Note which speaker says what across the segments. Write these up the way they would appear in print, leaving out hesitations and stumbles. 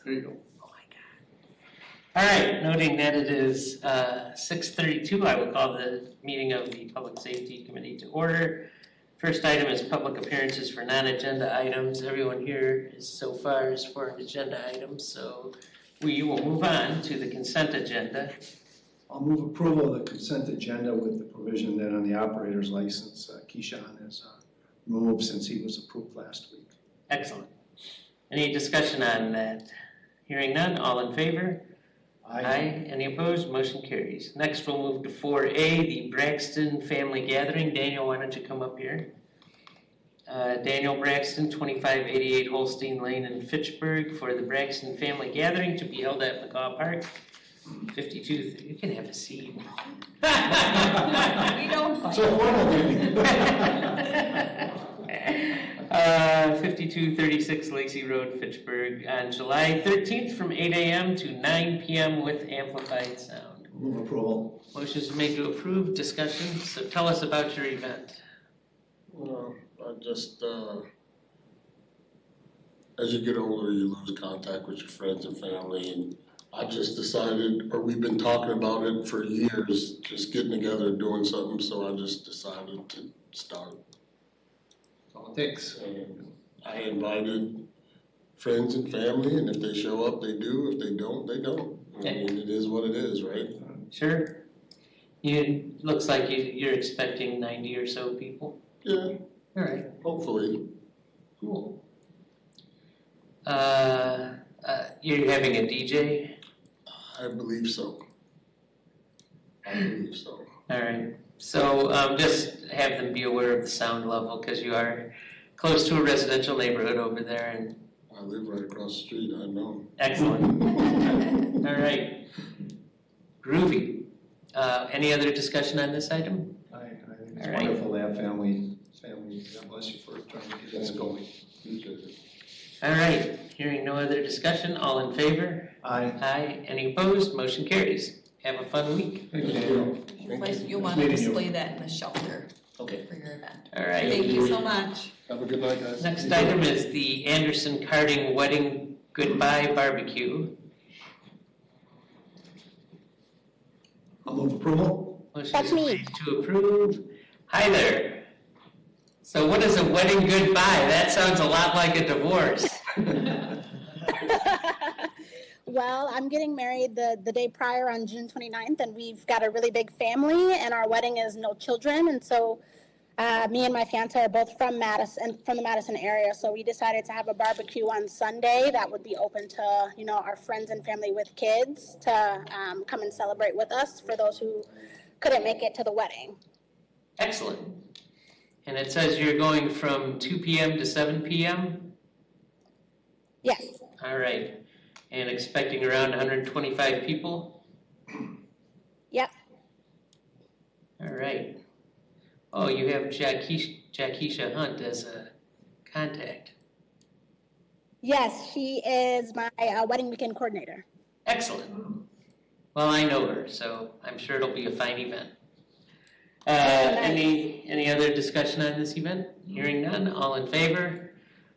Speaker 1: There you go.
Speaker 2: Oh my God. All right, noting that it is 6:32, I will call the meeting of the Public Safety Committee to order. First item is public appearances for non-agenda items. Everyone here is so far is for an agenda item, so we will move on to the consent agenda.
Speaker 1: I'll move approval of the consent agenda with the provision that on the operator's license, Keyshawn is removed since he was approved last week.
Speaker 2: Excellent. Any discussion on that? Hearing none, all in favor? Aye. Any opposed? Motion carries. Next, we'll move to 4A, the Braxton Family Gathering. Daniel, why don't you come up here? Daniel Braxton, 2588 Holstein Lane in Fitchburg for the Braxton Family Gathering to be held at McCaw Park. 52, you can have a seat.
Speaker 3: We don't fight.
Speaker 1: So formal,
Speaker 2: 5236 Lacey Road, Fitchburg, on July 13th from 8 a.m. to 9 p.m. with amplified sound.
Speaker 1: Move approval.
Speaker 2: Motion's made to approve. Discussion. So tell us about your event.
Speaker 4: Well, I just, as you get older, you lose contact with your friends and family, and I just decided, or we've been talking about it for years, just getting together, doing something, so I just decided to start.
Speaker 1: That's all it takes.
Speaker 4: And I invited friends and family, and if they show up, they do. If they don't, they don't. I mean, it is what it is, right?
Speaker 2: Sure. You looks like you're expecting 90 or so people.
Speaker 4: Yeah.
Speaker 2: All right.
Speaker 4: Hopefully.
Speaker 2: Cool. You're having a DJ?
Speaker 4: I believe so. I believe so.
Speaker 2: All right. So just have them be aware of the sound level because you are close to a residential neighborhood over there. And
Speaker 4: I live right across the street, I know.
Speaker 2: excellent. All right. Groovy. Any other discussion on this item?
Speaker 1: I think it's
Speaker 2: All right.
Speaker 1: wonderful to have family, God bless you for trying to get this going.
Speaker 2: All right. Hearing no other discussion, all in favor?
Speaker 1: Aye.
Speaker 2: Aye. Any opposed? Motion carries. Have a fun week.
Speaker 1: Thank you, Daniel.
Speaker 3: You'll want to display that in the shelter
Speaker 4: Okay.
Speaker 3: for your event.
Speaker 2: All right.
Speaker 3: Thank you so much.
Speaker 4: Have a good night, guys.
Speaker 2: Next item is the Anderson Carding Wedding Goodbye Barbecue.
Speaker 1: I'll move approval.
Speaker 2: Motion
Speaker 5: That's
Speaker 2: is
Speaker 5: me.
Speaker 2: made to approve. Hi there. So what is a wedding goodbye? That sounds a lot like a divorce.
Speaker 5: Well, I'm getting married the day prior on June 29th, and we've got a really big family, and our wedding is no children, and so me and my fiance are both from the Madison area, so we decided to have a barbecue on Sunday that would be open to, our friends and family with kids to come and celebrate with us for those who couldn't make it to the wedding.
Speaker 2: Excellent. And it says you're going from 2 p.m. to 7 p.m.?
Speaker 5: Yes.
Speaker 2: All right. And expecting around 125 people?
Speaker 5: Yep.
Speaker 2: All right. Oh, you have Jackisha Hunt as a contact.
Speaker 5: Yes, she is my wedding weekend coordinator.
Speaker 2: Excellent. Well, I know her, so I'm sure it'll be a fine event. Any other discussion on this event? Hearing none, all in favor?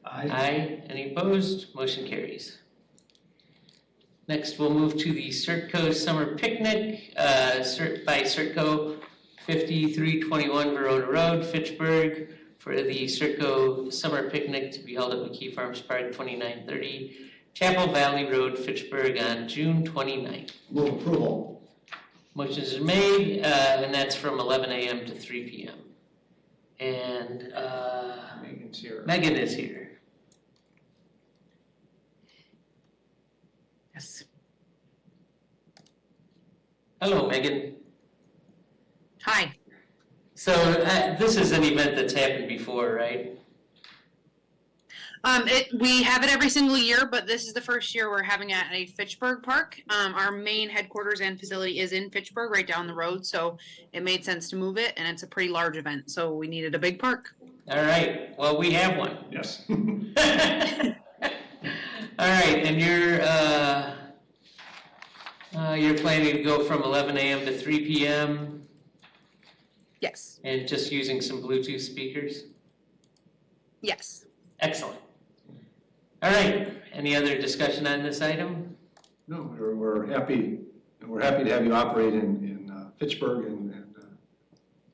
Speaker 1: Aye.
Speaker 2: Aye. Any opposed? Motion carries. Next, we'll move to the CERTCO Summer Picnic by CERTCO 5321 Verona Road, Fitchburg, for the CERTCO Summer Picnic to be held at McKee Farms Park, 2930 Chapel Valley Road, Fitchburg, on June 29th.
Speaker 1: Move approval.
Speaker 2: Motions are made, and that's from 11 a.m. to 3 p.m. And
Speaker 1: Megan's here.
Speaker 2: Megan is here.
Speaker 6: Yes.
Speaker 2: Hello, Megan.
Speaker 6: Hi.
Speaker 2: So this is an event that's happened before, right?
Speaker 6: We have it every single year, but this is the first year we're having it at a Fitchburg park. Our main headquarters and facility is in Fitchburg, right down the road, so it made sense to move it, and it's a pretty large event, so we needed a big park.
Speaker 2: All right. Well, we have one.
Speaker 1: Yes.
Speaker 2: All right, and you're planning to go from 11 a.m. to 3 p.m.
Speaker 6: Yes.
Speaker 2: and just using some Bluetooth speakers?
Speaker 6: Yes.
Speaker 2: Excellent. All right, any other discussion on this item?
Speaker 1: No, we're happy to have you operate in Fitchburg, and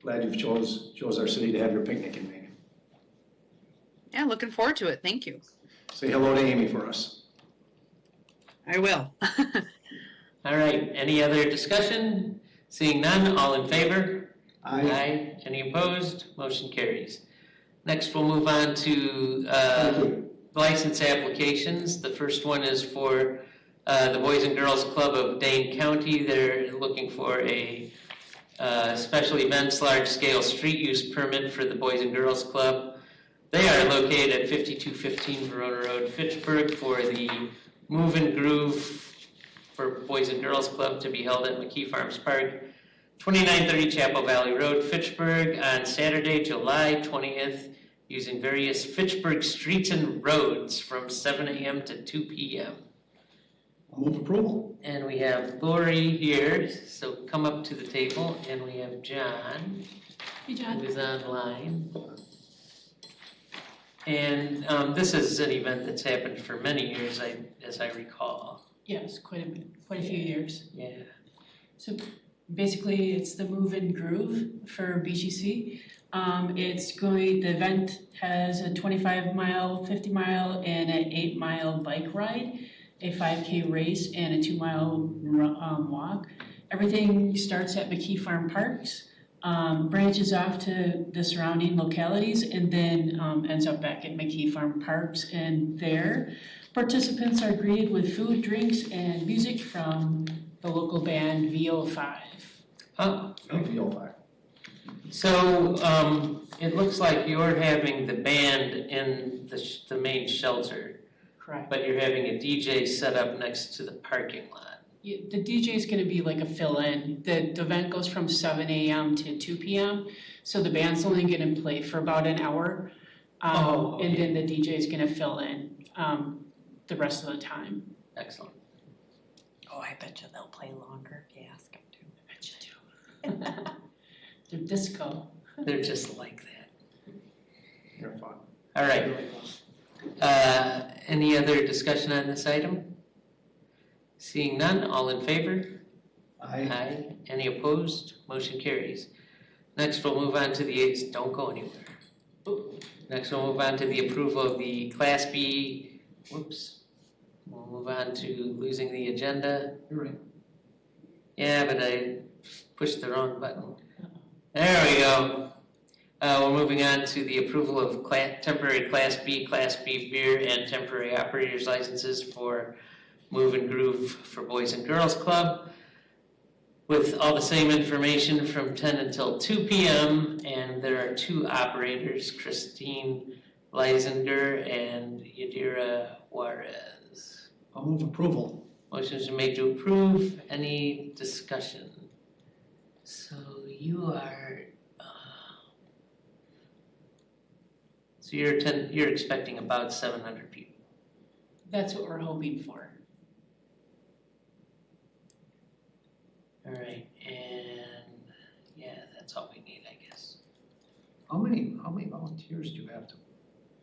Speaker 1: glad you've chose our city to have your picnic in Megan.
Speaker 6: Yeah, looking forward to it. Thank you.
Speaker 1: Say hello to Amy for us.
Speaker 6: I will.
Speaker 2: All right, any other discussion? Seeing none, all in favor? Aye. Any opposed? Motion carries. Next, we'll move on to
Speaker 1: Thank you.
Speaker 2: license applications. The first one is for the Boys and Girls Club of Dane County. They're looking for a special events large-scale street use permit for the Boys and Girls Club. They are located at 5215 Verona Road, Fitchburg, for the Move and Groove for Boys and Girls Club to be held at McKee Farms Park, 2930 Chapel Valley Road, Fitchburg, on Saturday, July 20th, using various Fitchburg streets and roads from 7 a.m. to 2 p.m.
Speaker 1: I'll move approval.
Speaker 2: And we have Lori here, so come up to the table, and we have John,
Speaker 3: Hey, John.
Speaker 2: who is online. And this is an event that's happened for many years, as I recall.
Speaker 7: Yes, quite a few years.
Speaker 2: Yeah.
Speaker 7: So basically, it's the Move and Groove for BGC. The event has a 25-mile, 50-mile, and an 8-mile bike ride, a 5K race, and a 2-mile walk. Everything starts at McKee Farm Parks, branches off to the surrounding localities, and then ends up back at McKee Farm Parks. And there, participants are greeted with food, drinks, and music from the local band VO5.
Speaker 2: Oh,
Speaker 1: VO5.
Speaker 2: so it looks like you're having the band in the main shelter,
Speaker 7: Correct.
Speaker 2: but you're having a DJ set up next to the parking lot.
Speaker 7: Yeah, the DJ is going to be like a fill-in. The event goes from 7 a.m. to 2 p.m. So the band's only going to play for about an hour.
Speaker 2: Okay.
Speaker 7: And then the DJ is going to fill in the rest of the time.
Speaker 2: Excellent.
Speaker 3: Oh, I bet you they'll play longer if you ask them to. I bet you do.
Speaker 7: They're disco.
Speaker 2: They're just like that.
Speaker 1: You're fun.
Speaker 2: All right. Any other discussion on this item? Seeing none, all in favor? Aye. Any opposed? Motion carries. Next, we'll move on to don't go anywhere. Next, we'll move on to the approval of the Class B, We'll move on to losing the agenda.
Speaker 1: You're right.
Speaker 2: Yeah, but I pushed the wrong button. There we go. We're moving on to the approval of temporary Class B beer, and temporary operators licenses for Move and Groove for Boys and Girls Club, with all the same information from 10 until 2 p.m. And there are two operators, Christine Leisinger and Yadira Juarez.
Speaker 1: I'll move approval.
Speaker 2: Motion's been made to approve. Any discussion? So you are, so you're expecting about 700 people.
Speaker 7: That's what we're hoping for.
Speaker 2: All right, and yeah, that's all we need, I guess.
Speaker 1: How many volunteers do you have to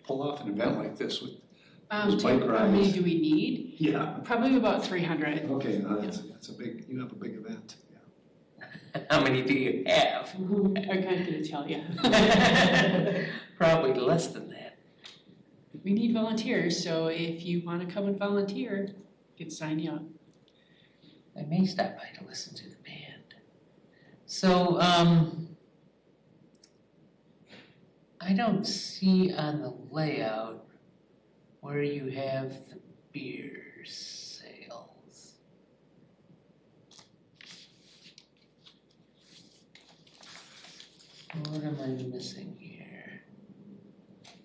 Speaker 1: pull off an event like this with? Those
Speaker 7: How
Speaker 1: bike
Speaker 7: many
Speaker 1: rides.
Speaker 7: do we need?
Speaker 1: Yeah.
Speaker 7: Probably about 300.
Speaker 1: Okay, that's a big, you have a big event, yeah.
Speaker 2: How many do you have?
Speaker 7: I'm not going to tell you.
Speaker 2: Probably less than that.
Speaker 7: We need volunteers, so if you want to come and volunteer, get signed up.
Speaker 2: I may stop by to listen to the band. So, I don't see on the layout where you have the beer sales. What am I missing here?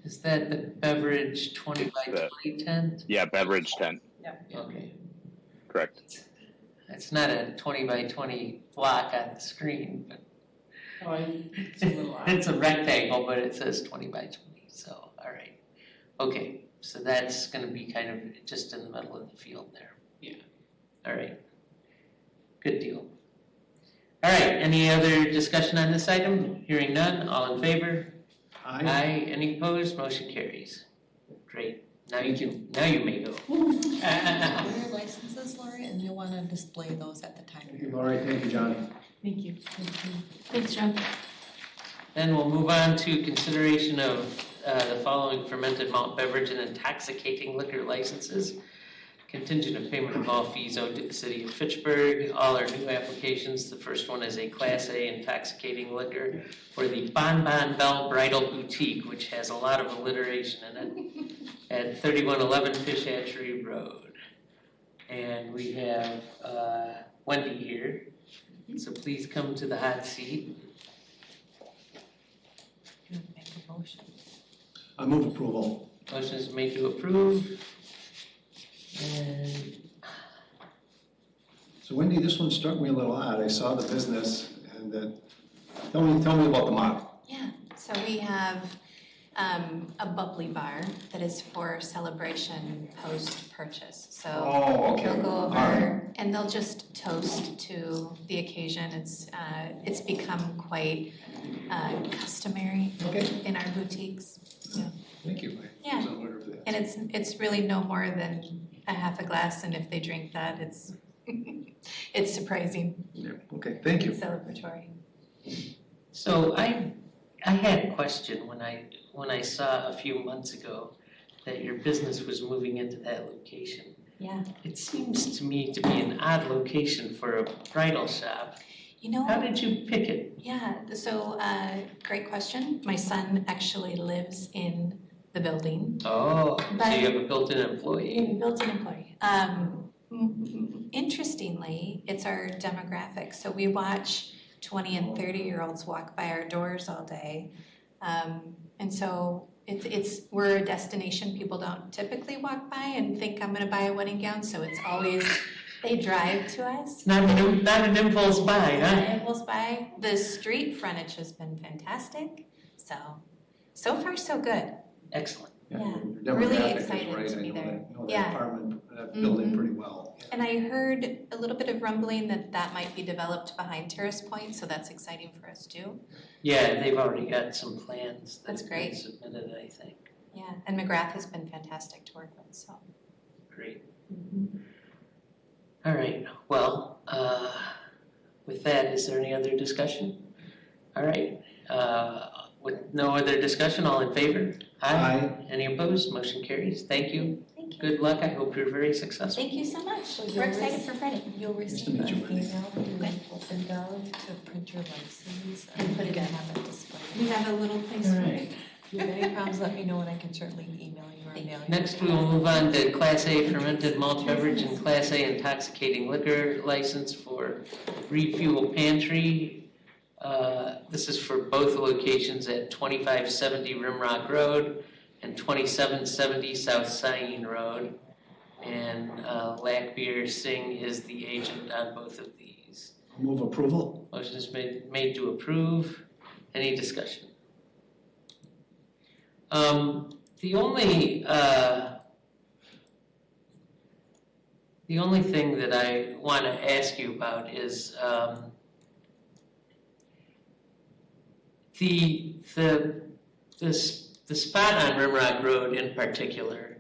Speaker 2: Is that the beverage 20 by 20 tent?
Speaker 8: Yeah, beverage tent,
Speaker 2: Okay.
Speaker 8: correct.
Speaker 2: It's not a 20 by 20 block on the screen, but
Speaker 7: Oh, it's a little odd.
Speaker 2: it's a rectangle, but it says 20 by 20, so, all right. Okay, so that's gonna be kind of just in the middle of the field there.
Speaker 7: Yeah.
Speaker 2: All right. Good deal. All right, any other discussion on this item? Hearing none, all in favor? Aye. Any opposed? Motion carries. Great. Now you may go.
Speaker 3: Your licenses, Lori, and you'll wanna display those at the time.
Speaker 1: Thank you, Lori. Thank you, John.
Speaker 3: Thank you.
Speaker 7: Thanks, John.
Speaker 2: Then we'll move on to consideration of the following fermented malt beverage and intoxicating liquor licenses. Contingent of payment of all fees owed to the city of Fitchburg. All are new applications. The first one is a Class A intoxicating liquor for the Bon Bon Bell Bridal Boutique, which has a lot of alliteration in it, at 3111 Fish Hatchery Road. And we have Wendy here, so please come to the hot seat.
Speaker 3: You wanna make a motion?
Speaker 1: I move approval.
Speaker 2: Motion is made to approve. And
Speaker 1: So Wendy, this one struck me a little odd. I saw the business and tell me about the model.
Speaker 9: Yeah, so we have a bubbly bar that is for celebration post-purchase. So
Speaker 1: Oh, okay.
Speaker 9: they'll go
Speaker 1: All right.
Speaker 9: over and they'll just toast to the occasion. It's become quite customary
Speaker 1: Okay.
Speaker 9: in our boutiques.
Speaker 1: Thank you.
Speaker 9: Yeah.
Speaker 1: I was unaware of that.
Speaker 9: And it's really no more than a half a glass, and if they drink that, it's it's surprising,
Speaker 1: Yeah, okay, thank you.
Speaker 9: celebratory.
Speaker 2: so I had a question when I saw a few months ago that your business was moving into that location.
Speaker 9: Yeah.
Speaker 2: It seems to me to be an odd location for a bridal shop.
Speaker 9: You know,
Speaker 2: How did you pick it?
Speaker 9: yeah, so great question. My son actually lives in the building.
Speaker 2: Oh, so
Speaker 9: But-
Speaker 2: you have a built-in employee.
Speaker 9: Built-in employee. Interestingly, it's our demographic. So we watch 20 and 30-year-olds walk by our doors all day. And so we're a destination people don't typically walk by and think I'm gonna buy a wedding gown, so it's always, they drive to us.
Speaker 2: Not an impulse buy, huh?
Speaker 9: Impulse buy. The street frontage has been fantastic, so far so good.
Speaker 2: Excellent.
Speaker 9: Yeah,
Speaker 1: Your
Speaker 9: really
Speaker 1: demographic is
Speaker 9: excited
Speaker 1: right.
Speaker 9: to be
Speaker 1: I know
Speaker 9: there.
Speaker 1: that, know
Speaker 9: Yeah.
Speaker 1: that apartment, that building
Speaker 9: Mhm.
Speaker 1: pretty well.
Speaker 9: And I heard a little bit of rumbling that might be developed behind Terrace Point, so that's exciting for us too.
Speaker 2: Yeah, they've already got some plans
Speaker 9: That's
Speaker 2: that have been
Speaker 9: great.
Speaker 2: submitted, I think.
Speaker 9: Yeah, and McGrath has been fantastic to work with, so.
Speaker 2: Great. All right, well, with that, is there any other discussion? All right, with no other discussion, all in favor?
Speaker 1: Aye.
Speaker 2: Any opposed? Motion carries. Thank you.
Speaker 9: Thank you.
Speaker 2: Good luck. I hope you're very successful.
Speaker 9: Thank you so much.
Speaker 3: So
Speaker 9: We're
Speaker 3: you'll
Speaker 9: excited
Speaker 3: rec-
Speaker 9: for Friday.
Speaker 3: You'll
Speaker 1: Nice to
Speaker 3: receive
Speaker 1: meet
Speaker 3: an
Speaker 1: you, Wendy.
Speaker 3: email through
Speaker 9: Good.
Speaker 3: Open Gov to print your license
Speaker 9: And put it
Speaker 3: you can
Speaker 9: in.
Speaker 3: have it displayed.
Speaker 9: We have a little place for it.
Speaker 3: If you have any problems, let me know and I can certainly email you or mail you.
Speaker 2: Next, we will move on to Class A fermented malt beverage and Class A intoxicating liquor license for Refuel Pantry. This is for both locations at 2570 Rimrock Road and 2770 South Sayin Road. And Lackbeer Singh is the agent on both of these.
Speaker 1: Move approval.
Speaker 2: Motion is made to approve. Any discussion? The only thing that I want to ask you about is the spot on Rimrock Road in particular.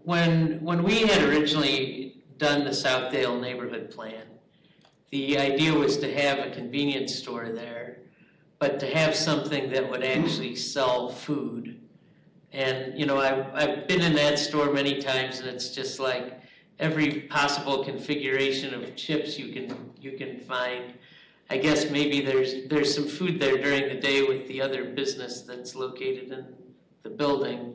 Speaker 2: When we had originally done the Southdale neighborhood plan, the idea was to have a convenience store there, but to have something that would actually sell food. And, you know, I've been in that store many times, and it's just like every possible configuration of chips you can find. I guess maybe there's some food there during the day with the other business that's located in the building.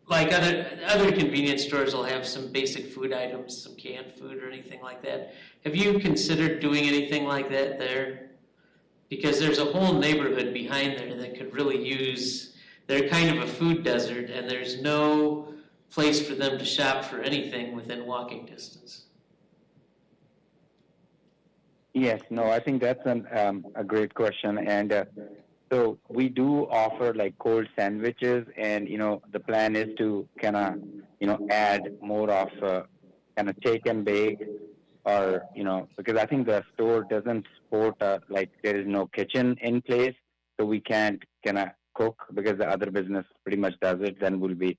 Speaker 2: Like other convenience stores will have some basic food items, some canned food or anything like that. Have you considered doing anything like that there? Because there's a whole neighborhood behind there that could really use, they're kind of a food desert, and there's no place for them to shop for anything within walking distance.
Speaker 10: Yes, no, I think that's a great question. And so we do offer like cold sandwiches, and, you know, the plan is to kind of, you know, add more of kind of take and bake, or, you know, because I think the store doesn't support, like there is no kitchen in place. so we can't kind of cook because the other business pretty much does it, then we'll be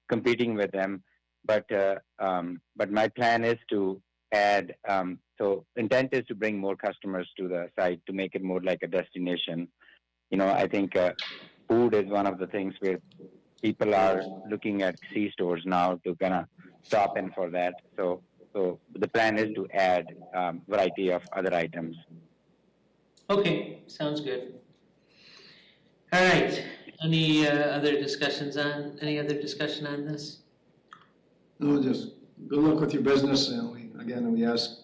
Speaker 10: competing with them. But my plan is to add, so intent is to bring more customers to the site to make it more like a destination. I think food is one of the things where people are looking at C-stores now to kind of stop in for that. So the plan is to add variety of other items.
Speaker 2: Okay, sounds good. All right, any other discussion on this?
Speaker 1: No, just good luck with your business, and we ask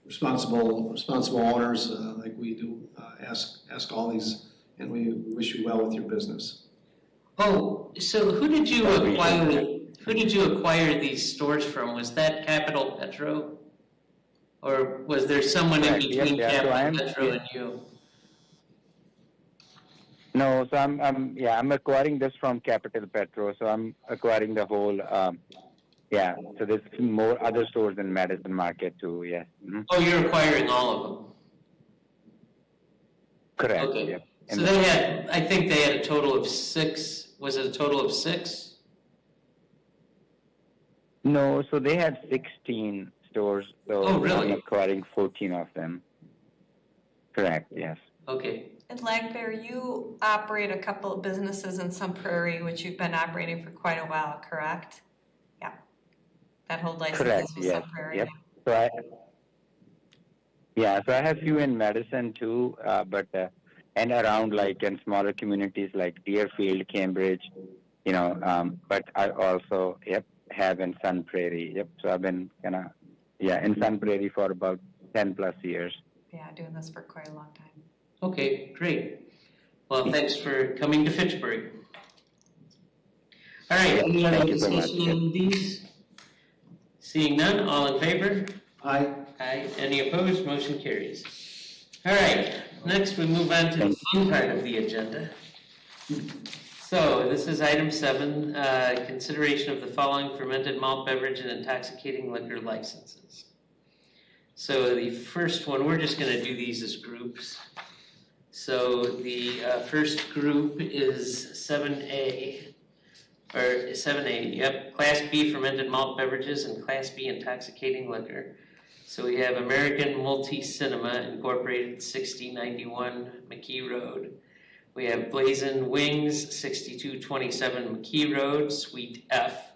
Speaker 1: responsible owners, like we do, ask all these, and we wish you well with your business.
Speaker 2: Oh, so who did you acquire these stores from? Was that Capital Petro? Or was there someone in between Capital Petro and you?
Speaker 10: No, so I'm acquiring this from Capital Petro, so I'm acquiring the whole, so there's more other stores in Madison Market too, yeah. Mm-hmm.
Speaker 2: Oh, you're acquiring all of them?
Speaker 10: Correct,
Speaker 2: okay.
Speaker 10: Yeah.
Speaker 2: So I think they had a total of 6, was it a total of 6?
Speaker 10: No, so they had 16 stores, so
Speaker 2: really?
Speaker 10: I'm acquiring 14 of them. Correct, yes.
Speaker 2: Okay.
Speaker 3: And Lagbear, you operate a couple of businesses in Sun Prairie, which you've been operating for quite a while, correct? Yeah. That whole license
Speaker 10: Correct,
Speaker 3: is with
Speaker 10: yes.
Speaker 3: Sun Prairie.
Speaker 10: Yep. So I have few in Madison too, but and around like in smaller communities like Deerfield, Cambridge, but I also have in Sun Prairie. Yep. So I've been in Sun Prairie for about 10 plus years.
Speaker 3: Yeah, doing this for quite a long time.
Speaker 2: Okay, great. Well, thanks for coming to Fitchburg. All right, any other discussion on these? Seeing none, all in favor?
Speaker 1: Aye.
Speaker 2: Aye. Any opposed? Motion carries. All right, next we move on to the fun part of the agenda. So this is item 7, consideration of the following fermented malt beverage and intoxicating liquor licenses. So the first one, we're just going to do these as groups. So the first group is 7A, Class B fermented malt beverages and Class B intoxicating liquor. So we have American Multi-Cinema Incorporated, 6091 McKee Road. We have Blazin' Wings, 6227 McKee Road, Suite F.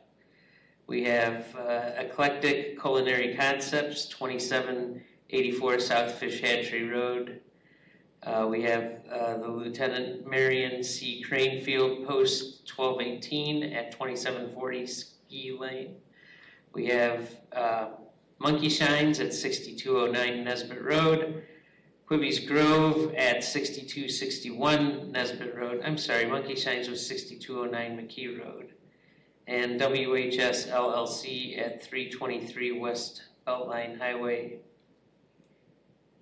Speaker 2: We have Eclectic Culinary Concepts, 2784 South Fish Hatchery Road. We have the Lieutenant Marion C. Cranefield, Post 1218 at 2740 Ski Lane. We have Monkey Shines at 6209 Nesbitt Road. Quibby's Grove at 6261 Nesbitt Road. I'm sorry, Monkey Shines was 6209 McKee Road. And WHS LLC at 323 West Beltline Highway.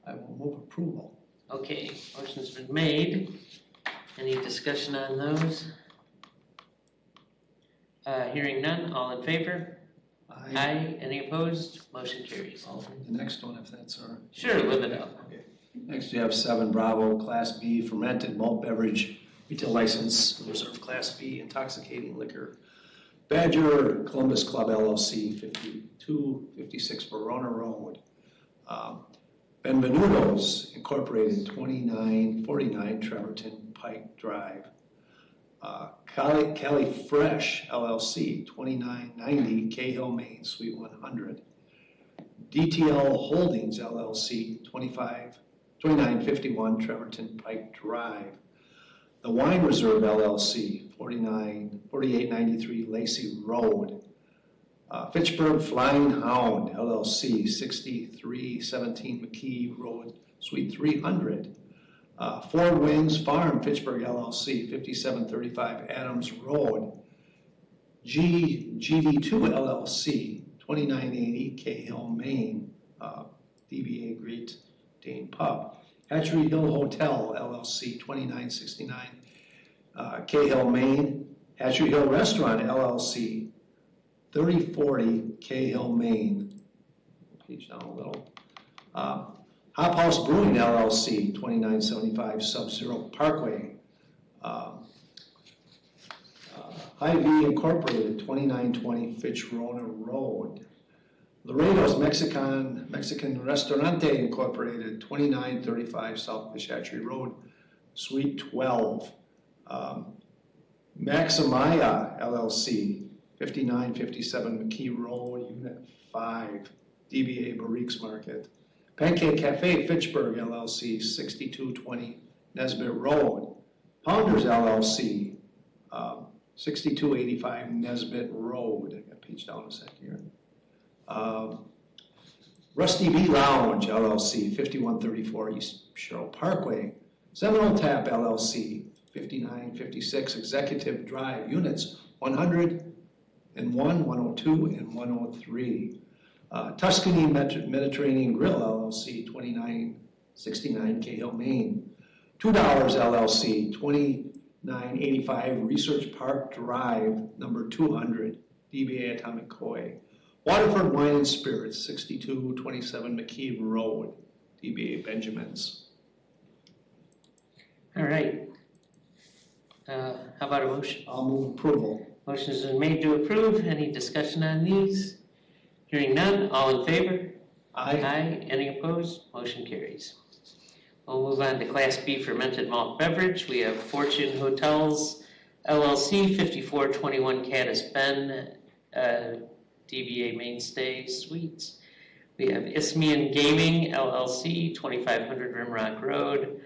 Speaker 1: I will move approval.
Speaker 2: Okay, motion's been made. Any discussion on those? Hearing none, all in favor?
Speaker 1: Aye.
Speaker 2: Aye. Any opposed? Motion carries.
Speaker 1: I'll read the next one if that's all right.
Speaker 2: Sure, live it up.
Speaker 1: Okay. Next, we have 7 Bravo Class B fermented malt beverage retail license, reserve Class B intoxicating liquor. Badger Columbus Club LLC, 5256 Verona Road. Benvenuto's Incorporated, 2949 Trevorton Pike Drive. Cali Fresh LLC, 2990 Cahill, Maine, Suite 100. DTL Holdings LLC, 2951 Trevorton Pike Drive. The Wine Reserve LLC, 4893 Lacey Road. Fitchburg Flying Hound LLC, 6317 McKee Road, Suite 300. Four Wings Farm Fitchburg LLC, 5735 Adams Road. GV2 LLC, 2980 Cahill, Maine, DBA Great Dane Pub. Hatchery Hill Hotel LLC, 2969 Cahill, Maine. Hatchery Hill Restaurant LLC, 3040 Cahill, Maine. Page down a little. Hop House Brewing LLC, 2975 Sub-Zero Parkway. Hy-Vee Incorporated, 2920 Fitchburg Road. Laredo's Mexican Restaurante Incorporated, 2935 South Fish Hatchery Road, Suite 12. Maximia LLC, 5957 McKee Road, Unit 5, DBA Barriques Market. Pancake Cafe Fitchburg LLC, 6220 Nesbitt Road. Pounders LLC, 6285 Nesbitt Road. I got page down a sec here. Rusty B Lounge LLC, 5134 East Sherrill Parkway. Seminole Tap LLC, 5956 Executive Drive, Units 101, 102, and 103. Tuscany Mediterranean Grill LLC, 2969 Cahill, Maine. $2 LLC, 2985 Research Park Drive, number 200, DBA Atomic Koi. Waterford Wine and Spirits, 6227 McKee Road, DBA Benjamin's.
Speaker 2: All right. How about a motion?
Speaker 1: I'll move approval.
Speaker 2: Motion has been made to approve. Any discussion on these? Hearing none, all in favor? Aye. Any opposed? Motion carries. We'll move on to Class B fermented malt beverage. We have Fortune Hotels LLC, 5421 Caddis Bend, DBA Mainstay Suites. We have Isthmian Gaming LLC, 2500 Rimrock Road.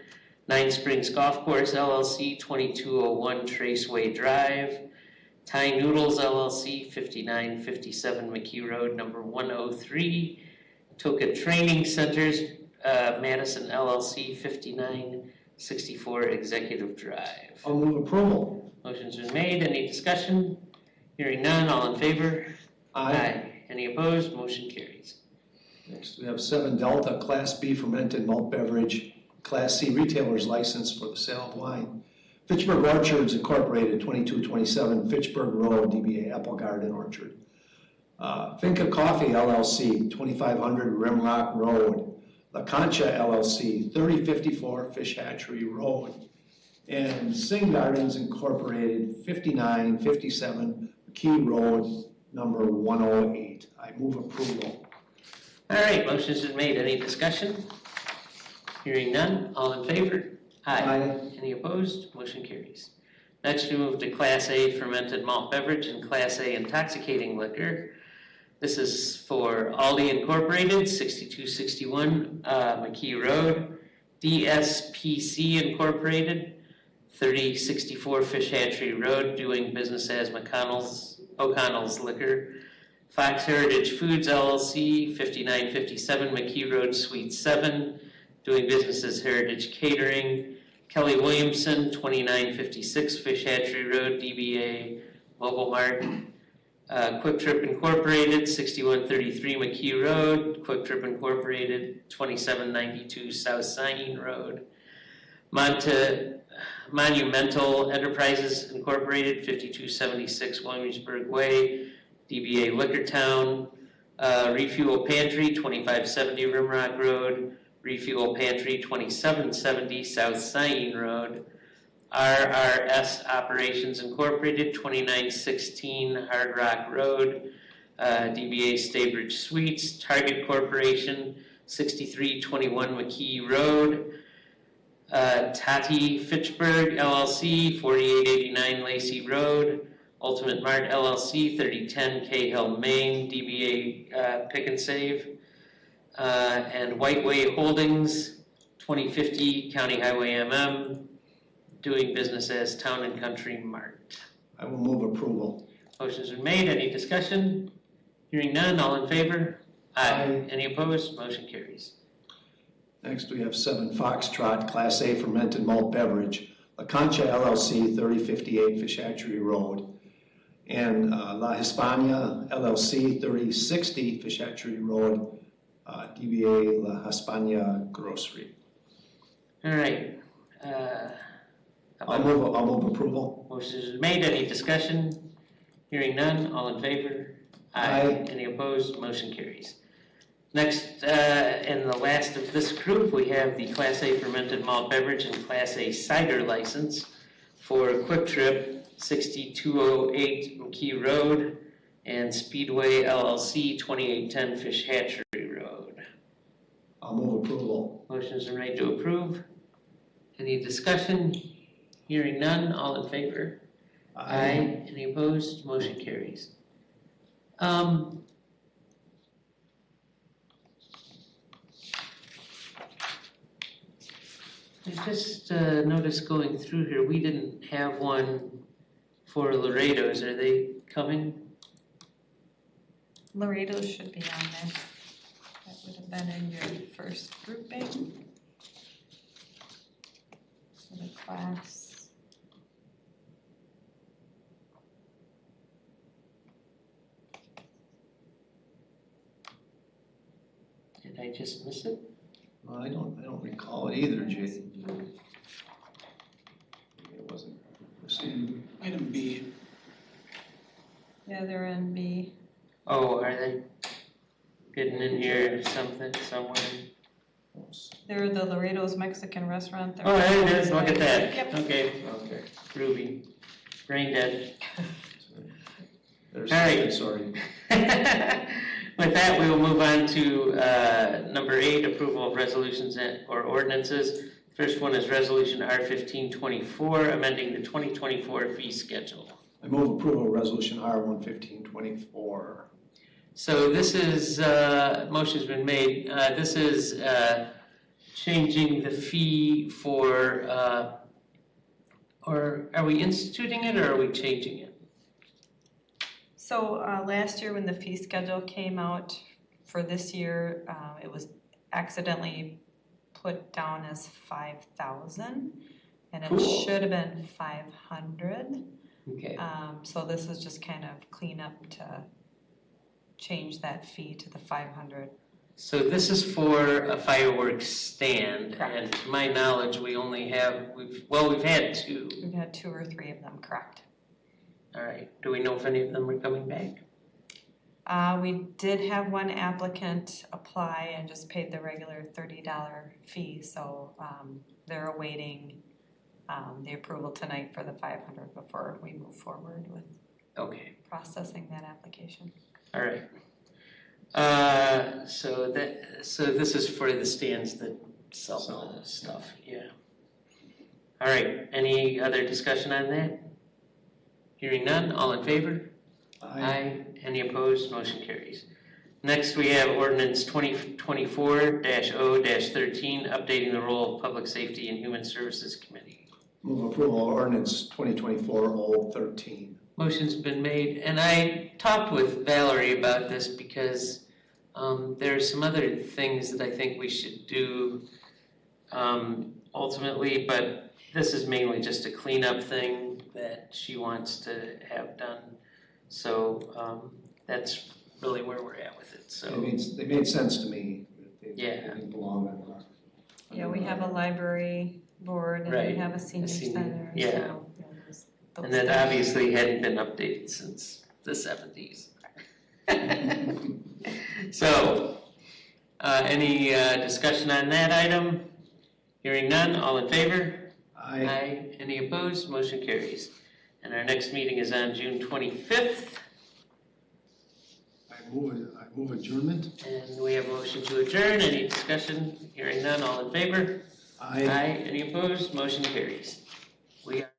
Speaker 2: Nine Springs Golf Course LLC, 2201 Traceway Drive. Thai Noodles LLC, 5957 McKee Road, number 103. Toka Training Centers, Madison LLC, 5964 Executive Drive.
Speaker 1: I'll move approval.
Speaker 2: Motion's been made. Any discussion? Hearing none, all in favor? Any opposed? Motion carries.
Speaker 1: Next, we have 7 Delta Class B fermented malt beverage, Class C retailer's license for the sale of wine. Fitchburg Orchards Incorporated, 2227 Fitchburg Road, DBA Apple Garden Orchard. Finca Coffee LLC, 2500 Rimrock Road. La Concha LLC, 3054 Fish Hatchery Road. And Sing Gardens Incorporated, 5957 McKee Road, number 108. I move approval.
Speaker 2: All right, motion's been made. Any discussion? Hearing none, all in favor?
Speaker 1: Aye.
Speaker 2: Any opposed? Motion carries. Next, we move to Class A fermented malt beverage and Class A intoxicating liquor. This is for Aldi Incorporated, 6261 McKee Road. DSPC Incorporated, 3064 Fish Hatchery Road, doing business as O'Connell's Liquor. Fox Heritage Foods LLC, 5957 McKee Road, Suite 7, doing business as Heritage Catering. Kelly Williamson, 2956 Fish Hatchery Road, DBA Mobile Mart. Quick Trip Incorporated, 6133 McKee Road. Quick Trip Incorporated, 2792 South Signing Road. Monumental Enterprises Incorporated, 5276 Williamsburg Way, DBA Liquortown. Refuel Pantry, 2570 Rimrock Road. Refuel Pantry, 2770 South Signing Road. RRS Operations Incorporated, 2916 Hard Rock Road. DBA Staybridge Suites. Target Corporation, 6321 McKee Road. Tati Fitchburg LLC, 4889 Lacey Road. Ultimate Mart LLC, 3010 Cahill, Maine, DBA Pick and Save. And White Way Holdings, 2050 County Highway MM, doing business as Town and Country Mart.
Speaker 1: I will move approval.
Speaker 2: Motion's been made. Any discussion? Hearing none, all in favor?
Speaker 1: Aye.
Speaker 2: Any opposed? Motion carries.
Speaker 1: Next, we have 7 Foxtrot Class A fermented malt beverage. La Concha LLC, 3058 Fish Hatchery Road. And La Hispania LLC, 3060 Fish Hatchery Road, DBA La Hispania Grocery.
Speaker 2: All right.
Speaker 1: I'll move approval.
Speaker 2: Motion's been made. Any discussion? Hearing none, all in favor?
Speaker 1: Aye.
Speaker 2: Any opposed? Motion carries. Next, and the last of this group, we have the Class A fermented malt beverage and Class A cider license for Quick Trip 6208 McKee Road and Speedway LLC 2810 Fish Hatchery Road.
Speaker 1: I'll move approval.
Speaker 2: Motion's been made to approve. Any discussion? Hearing none, all in favor? Aye. Any opposed? Motion carries. I just noticed going through here, we didn't have one for Laredo's. Are they coming?
Speaker 3: Laredo should be on there. That would have been in your first grouping. For the class.
Speaker 2: Did I just miss it?
Speaker 1: Well, I don't recall it either, Jay. It wasn't received.
Speaker 11: Item B.
Speaker 3: Yeah, they're in B.
Speaker 2: Oh, are they getting in here somewhere?
Speaker 3: They're the Laredo's Mexican restaurant. They're
Speaker 2: Oh, there it is, look at that.
Speaker 3: Yep.
Speaker 2: Okay,
Speaker 1: Okay.
Speaker 2: Ruby, brain dead.
Speaker 1: There's
Speaker 2: All right.
Speaker 1: sorry.
Speaker 2: With that, we will move on to number 8, approval of resolutions or ordinances. First one is Resolution R-1524, amending the 2024 fee schedule.
Speaker 1: I move approval of resolution R-11524.
Speaker 2: So this is, motion's been made, this is changing the fee for, or are we instituting it or are we changing it?
Speaker 3: So last year when the fee schedule came out for this year, it was accidentally put down as 5,000 and it
Speaker 2: Cool.
Speaker 3: should have been 500.
Speaker 2: Okay.
Speaker 3: So this is just kind of clean up to change that fee to the 500.
Speaker 2: So this is for a fireworks stand,
Speaker 3: Correct.
Speaker 2: and to my knowledge, we only have, we've had 2.
Speaker 3: We've had 2 or 3 of them, correct?
Speaker 2: All right, do we know if any of them are coming back?
Speaker 3: We did have one applicant apply and just paid the regular $30 fee, so they're awaiting the approval tonight for the 500 before we move forward with
Speaker 2: Okay,
Speaker 3: processing that application.
Speaker 2: all right. So this is for the stands that sell the stuff, yeah. All right, any other discussion on that? Hearing none, all in favor? Aye. Any opposed? Motion carries. Next, we have ordinance 2024-0-13, updating the role of Public Safety and Human Services Committee.
Speaker 1: Move approval of ordinance 2024-013.
Speaker 2: Motion's been made, and I talked with Valerie about this because there are some other things that I think we should do ultimately, but this is mainly just a cleanup thing that she wants to have done. So that's really where we're at with it, so.
Speaker 1: They made sense to me.
Speaker 2: Yeah.
Speaker 1: They belong on our.
Speaker 3: Yeah, we have a library board and
Speaker 2: Right,
Speaker 3: we have a senior center,
Speaker 2: yeah.
Speaker 3: so. those
Speaker 2: And that
Speaker 3: things.
Speaker 2: obviously hadn't been updated since the 70s. So, any discussion on that item? Hearing none, all in favor? Aye. Any opposed? Motion carries. And our next meeting is on June 25th,
Speaker 11: I move adjournment.
Speaker 2: and we have a motion to adjourn. Any discussion? Hearing none, all in favor? Aye. Any opposed? Motion carries. We are